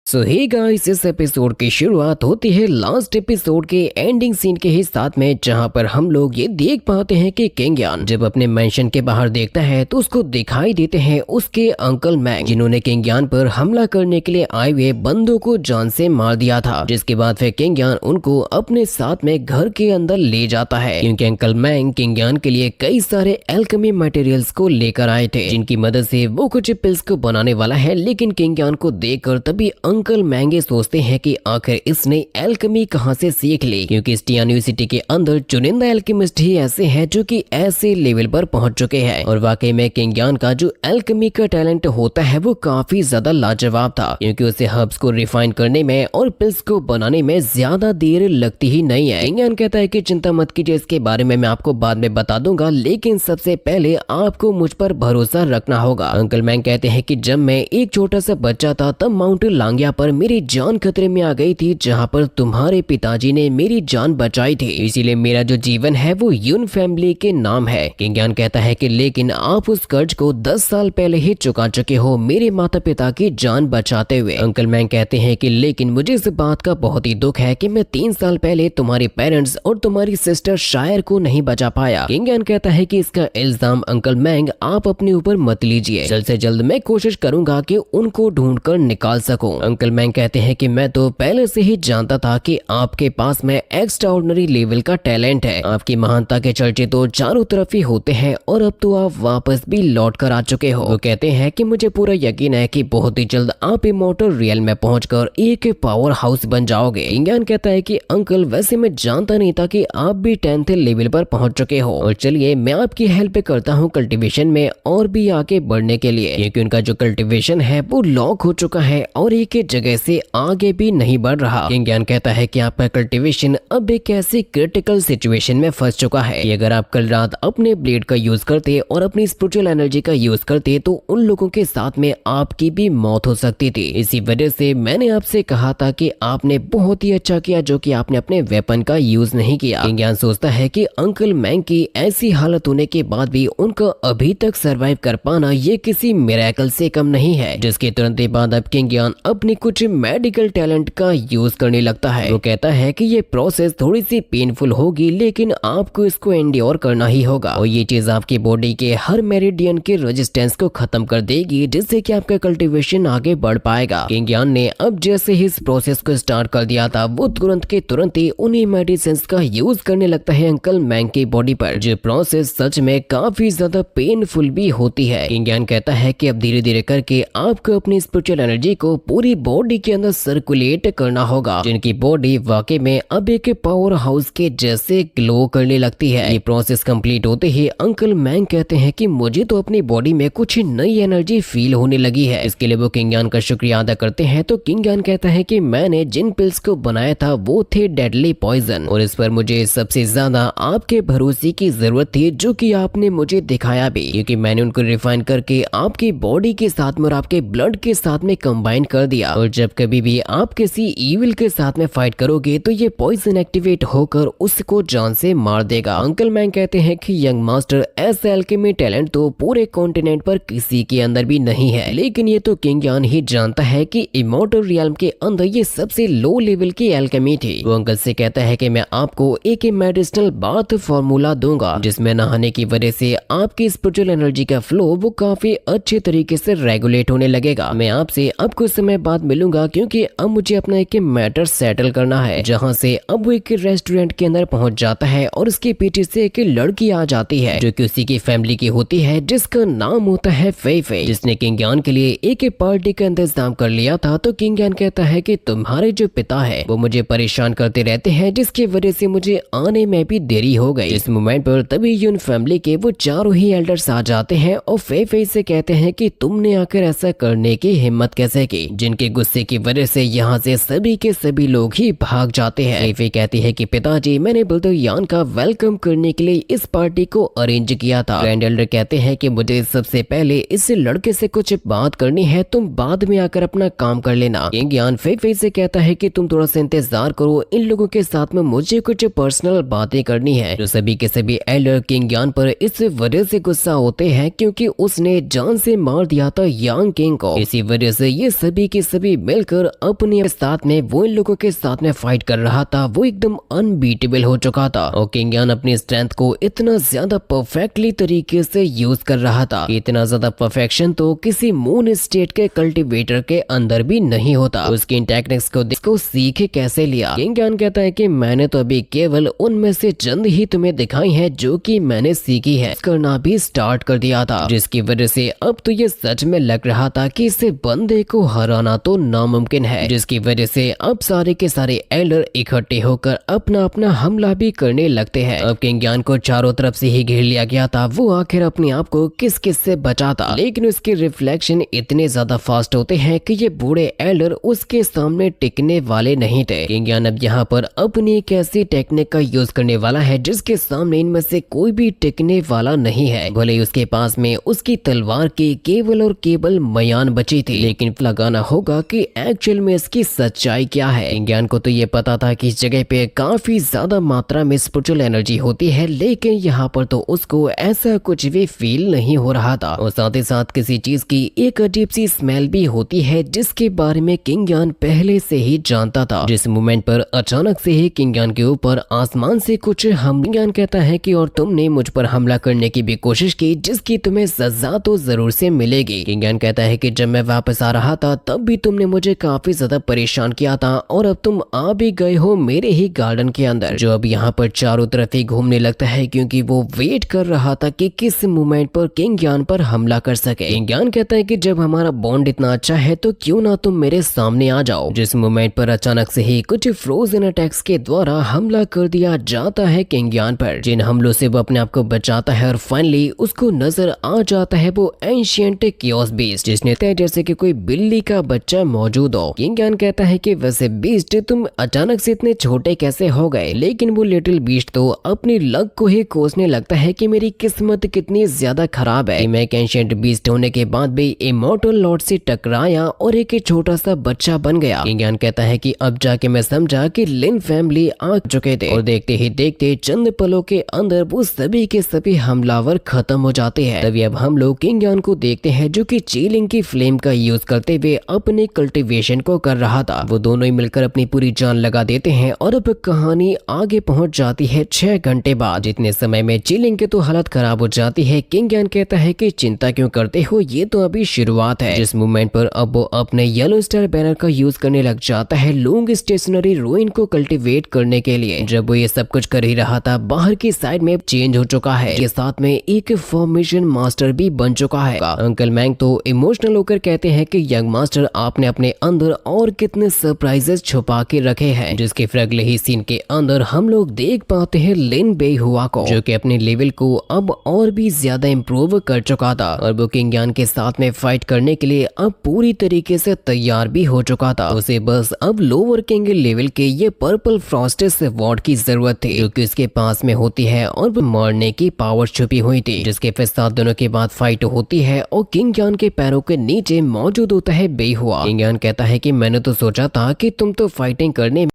सो hey guys, इस episode की शुरुआत होती है लास्ट एपिसोड के एंडिंग सीन के ही साथ में, जहां पर हम लोग ये देख पाते हैं कि किंग यान जब अपने मेंशन के बाहर देखता है तो उसको दिखाई देते हैं उसके अंकल मैंग, जिन्होंने किंग यान पर हमला करने के लिए आए हुए बंदों को जान से मार दिया था। जिसके बाद फिर किंग यान उनको अपने साथ में घर के अंदर ले जाता है, क्योंकि अंकल मैंग किंग यान के लिए कई सारे एल्केमी मटेरियल्स को लेकर आए थे, जिनकी मदद से वो कुछ पिल्स को बनाने वाला है। लेकिन किंग यान को देखकर तभी अंकल मैंगे सोचते हैं कि आखिर इसने एल्केमी कहां से सीख ली, क्योंकि इस यूनिवर्सिटी के अंदर चुनिंदा एल्केमिस्ट ही ऐसे हैं जो कि ऐसे लेवल पर पहुंच चुके हैं। और वाकई में किंग यान का जो एल्केमी का टैलेंट होता है वो काफी ज्यादा लाजवाब था, क्योंकि उसे हर्ब्स को रिफाइन करने में और पिल्स को बनाने में ज्यादा देर लगती ही नहीं है। किंग यान कहता है कि चिंता मत कीजिए, इसके बारे में मैं आपको बाद में बता दूंगा, लेकिन सबसे पहले आपको मुझ पर भरोसा रखना होगा। अंकल मैंग कहते हैं कि जब मैं एक छोटा सा बच्चा था तब माउंट लांगिया पर मेरी जान खतरे में आ गई थी, जहां पर तुम्हारे पिताजी ने मेरी जान बचाई थी, इसीलिए मेरा जो जीवन है वो यून फैमिली के नाम है। किंग यान कहता है कि लेकिन आप उस कर्ज को 10 साल पहले ही चुका चुके हो मेरे माता पिता की जान बचाते हुए। अंकल मैंग कहते हैं कि लेकिन मुझे इस बात का बहुत ही दुख है कि मैं 3 साल पहले तुम्हारे पेरेंट्स और तुम्हारी सिस्टर शायर को नहीं बचा पाया। किंग यान कहता है कि इसका इल्जाम अंकल मैंग आप अपने ऊपर मत लीजिए, जल्द से जल्द मैं कोशिश करूंगा कि उनको ढूंढ कर निकाल सकूं। अंकल मैंग कहते हैं कि मैं तो पहले से ही जानता था कि आपके पास में एक्स्ट्राऑर्डिनरी लेवल का टैलेंट है, आपकी महानता के चर्चे तो चारों तरफ ही होते हैं और अब तो आप वापस भी लौट कर आ चुके हो। वो कहते हैं कि मुझे पूरा यकीन है कि बहुत ही जल्द आप इमॉर्टल रियल में पहुंचकर एक पावर हाउस बन जाओगे। किंग यान कहता है कि अंकल वैसे मैं जानता नहीं था कि आप भी 10th लेवल पर पहुंच चुके हो, और चलिए मैं आपकी हेल्प करता हूँ कल्टीवेशन में और भी आगे बढ़ने के लिए, क्योंकि उनका जो कल्टीवेशन है वो लॉक हो चुका है और एक ही जगह से आगे भी नहीं बढ़ रहा। किंग यान कहता है कि आपका कल्टीवेशन अब एक ऐसी क्रिटिकल सिचुएशन में फंस चुका है कि अगर आप कल रात अपने ब्लेड का यूज करते और अपनी स्पिरिचुअल एनर्जी का यूज करते तो उन लोगों के साथ में आपकी भी मौत हो सकती थी। इसी वजह से मैंने आपसे कहा था कि आपने बहुत ही अच्छा किया जो कि आपने अपने वेपन का यूज नहीं किया। किंग यान सोचता है कि अंकल मैंग की ऐसी हालत होने के बाद भी उनका अभी तक सरवाइव कर पाना ये किसी मिरेकल से कम नहीं है। जिसके तुरंत बाद अब किंग यान अपनी कुछ मेडिकल टैलेंट का यूज करने लगता है। वो कहता है कि ये प्रोसेस थोड़ी सी पेनफुल होगी, लेकिन आपको इसको एंड्योर करना ही होगा और ये चीज आपकी बॉडी के हर मेरिडियन के रेजिस्टेंस को खत्म कर देगी, जिससे कि आपका कल्टीवेशन आगे बढ़ पाएगा। किंग यान ने अब जैसे ही इस प्रोसेस को स्टार्ट कर दिया था वो तुरंत के तुरंत ही उन्हीं मेडिसिन का यूज करने लगता है अंकल मैंग की बॉडी पर, जो प्रोसेस सच में काफी ज्यादा पेनफुल भी होती है। किंग यान कहता है कि अब धीरे धीरे करके आपको अपनी स्पिरिचुअल एनर्जी को पूरी बॉडी के अंदर सर्कुलेट करना होगा, जिनकी बॉडी वाकई में अब एक पावर हाउस के जैसे ग्लो करने लगती है। ये प्रोसेस कंप्लीट होते ही अंकल मैंग कहते हैं कि मुझे तो अपनी बॉडी में कुछ नई एनर्जी फील होने लगी है। इसके लिए वो किंग यान का शुक्रिया अदा करते हैं। तो किंग यान कहता है कि मैंने जिन पिल्स को बनाया था वो थे डेडली पॉइजन, और इस पर मुझे सबसे ज्यादा आपके भरोसे की जरूरत थी, जो कि आपने मुझे दिखाया भी, क्योंकि मैंने उनको रिफाइन करके आपकी बॉडी के साथ में और आपके ब्लड के साथ में कंबाइन कर दिया, और जब कभी भी आप किसी ईविल के साथ में फाइट करोगे तो ये पॉइजन एक्टिवेट होकर उसको जान से मार देगा। अंकल मैंग कहते हैं कि यंग मास्टर ऐसा एल्केमी टैलेंट तो पूरे कॉन्टिनेंट पर किसी के अंदर भी नहीं है, लेकिन ये तो किंग यान ही जानता है कि इमॉर्टल रियल्म के अंदर ये सबसे लो लेवल की एल्केमी थी। वो अंकल से कहता है कि मैं आपको एक मेडिसिनल बाथ फार्मूला दूंगा, जिसमें नहाने की वजह से आपकी स्पिरिचुअल एनर्जी का फ्लो वो काफी अच्छे तरीके से रेगुलेट होने लगेगा। मैं आपसे अब कुछ समय बाद मिलूंगा, क्योंकि अब मुझे अपना एक मैटर सेटल करना है। जहां से अब वो एक रेस्टोरेंट के अंदर पहुंच जाता है और उसके पीछे से एक लड़की आ जाती है जो कि उसी की फैमिली की होती है, जिसका नाम होता है फे फे, जिसने किंग यान के लिए एक पार्टी का इंतजाम कर लिया था। तो किंग यान कहता है कि तुम्हारे जो पिता है वो मुझे परेशान करते रहते हैं, जिसकी वजह से मुझे आने में भी देरी हो गई। इस मोमेंट पर तभी यून फैमिली के वो चारों ही एल्डर्स आ जाते हैं और फे फे से कहते हैं कि तुमने आकर ऐसा करने की हिम्मत कैसे की, जिनके गुस्से की वजह से यहाँ से सभी के सभी लोग ही भाग जाते हैं। फे फे कहती है कि पिताजी मैंने ब्रदर यान का वेलकम करने के लिए इस पार्टी को अरेंज किया था। ग्रैंड एल्डर कहते हैं कि मुझे सबसे पहले इस लड़के से कुछ बात करनी है, तुम बाद में आकर अपना काम कर लेना। किंग यान फे फे से कहता है कि तुम थोड़ा सा इंतजार करो, इन लोगों के साथ में मुझे कुछ पर्सनल बातें करनी है। जो सभी के सभी एल्डर किंग यान पर इस वजह से गुस्सा होते हैं क्योंकि उसने जान से मार दिया था यांग किंग को। इसी वजह से ये सभी के सभी मिलकर अपने साथ में वो इन लोगों के साथ में फाइट कर रहा था वो एकदम अनबीटेबल हो चुका था। और किंग यान अपनी स्ट्रेंथ को इतना ज्यादा परफेक्टली तरीके से यूज कर रहा था, इतना ज्यादा परफेक्शन तो किसी मून स्टेट के कल्टीवेटर के अंदर भी नहीं होता। उसकी टेक्निक्स को सीख कैसे लिया? किंग यान कहता है कि मैंने तो अभी केवल उनमें से चंद ही तुम्हें दिखाई है जो कि मैंने सीखी है, करना भी स्टार्ट कर दिया था, जिसकी वजह से अब तो ये सच में लग रहा था कि इस बंदे को हराना तो नामुमकिन है, जिसकी वजह से अब सारे के सारे एल्डर इकट्ठे होकर अपना अपना हमला भी करने लगते हैं। अब किंग यान को चारों तरफ से ही घेर लिया गया था, वो आखिर अपने आप को किस किस से बचाता, लेकिन उसके रिफ्लेक्शन इतने ज्यादा फास्ट होते हैं कि ये बूढ़े एल्डर उसके सामने टिकने वाले नहीं थे। किंग यान अब यहाँ पर अपनी एक ऐसी टेक्निक का यूज करने वाला है जिसके सामने इनमें से कोई भी टिकने वाला नहीं है। भले ही उसके पास में उसकी तलवार की केवल और केवल मयान बची थी, लेकिन लगाना होगा कि एक्चुअल में इसकी सच्चाई क्या है। किंग यान को तो ये पता था कि इस जगह पे काफी ज्यादा मात्रा में स्पिरिचुअल एनर्जी होती है, लेकिन यहाँ पर तो उसको ऐसा कुछ भी फील नहीं हो रहा था। और साथ ही साथ किसी चीज की एक अजीब सी स्मेल भी होती है जिसके बारे में किंग यान पहले से ही जानता था। जिस मोमेंट पर अचानक से ही किंग यान के ऊपर आसमान से कुछ किंग यान कहता है कि और तुमने मुझ पर हमला करने की भी कोशिश की, जिसकी तुम्हें सजा तो जरूर से मिलेगी। किंग यान कहता है कि जब मैं वापस आ रहा था तब भी तुमने मुझे काफी ज्यादा परेशान किया था और अब तुम आ भी गए हो मेरे ही गार्डन के अंदर, जो अब यहाँ पर चारों तरफ ही घूमने लगता है क्योंकि वो वेट कर रहा था कि किस मोमेंट पर किंग यान पर हमला कर सके। किंग यान कहता है कि जब हमारा बॉन्ड इतना अच्छा है तो क्यों ना तुम मेरे सामने आ जाओ। जिस मोमेंट पर अचानक से ही कुछ फ्रोजन अटैक्स के द्वारा हमला कर दिया जाता है किंग यान पर, जिन हमलों से वो अपने आप को बचाता है और फाइनली उसको नजर आ जाता है वो एंशिएंट कियोस बीस्ट, जिसने तय जैसे कि कोई बिल्ली का बच्चा मौजूद हो। किंग यान कहता है कि वैसे बीस्ट तुम अचानक से इतने छोटे कैसे हो गए, लेकिन वो लिटिल बीस्ट तो अपनी लक को ही कोसने लगता है कि मेरी किस्मत कितनी ज्यादा खराब है। मैं एक एंशिएंट बीस्ट होने के बाद भी इमॉर्टल लॉर्ड से टकराया और एक छोटा सा बच्चा बन गया। किंग यान कहता है कि अब जाके मैं समझा कि लिन फैमिली आ चुके थे और देखते ही देखते चंद पलों के अंदर वो सभी के सभी हमलावर खत्म हो जाते हैं। तभी अब हम लोग किंग यान को देखते हैं जो कि चीलिंग की फ्लेम का यूज करते हुए अपने कल्टीवेशन को कर रहा था। वो दोनों ही मिलकर अपनी पूरी जान लगा देते हैं और अब कहानी आगे पहुंच जाती है 6 घंटे बाद, जितने समय में चीलिंग की तो हालत खराब हो जाती है। किंग यान कहता है कि चिंता क्यों करते हो, ये तो अभी शुरुआत है। जिस मोमेंट पर अब वो अपने येलो स्टार बैनर का यूज करने लग जाता है लॉन्ग स्टेशनरी रूइन को कल्टीवेट करने के लिए। जब वो ये सब कुछ कर ही रहा था, बाहर की साइड में चेंज हो चुका है, के साथ में एक फॉर्मेशन मास्टर भी बन चुका है। अंकल मैंग तो इमोशनल होकर कहते हैं कि यंग मास्टर आपने अपने अंदर और कितने सरप्राइजेस छुपा के रखे हैं, जिसके फिर अगले ही सीन के अंदर हम लोग देख पाते हैं लिन बेहुआ को, जो कि अपने लेवल को अब और भी ज्यादा इम्प्रूव कर चुका था और वो किंग यान के साथ में फाइट करने के लिए अब पूरी तरीके से तैयार भी हो चुका था। उसे बस अब लोअर किंग लेवल के ये पर्पल फ्रॉस्टेस वॉर्ड की जरूरत थी, जो कि उसके पास में होती है और वो मरने की पावर छुपी हुई थी, जिसके फिर 7 दिनों के बाद फाइट होती है और किंग यान के पैरों के नीचे मौजूद होता है बेहुआ। किंग यान कहता है कि मैंने तो सोचा था कि तुम तो फाइटिंग करने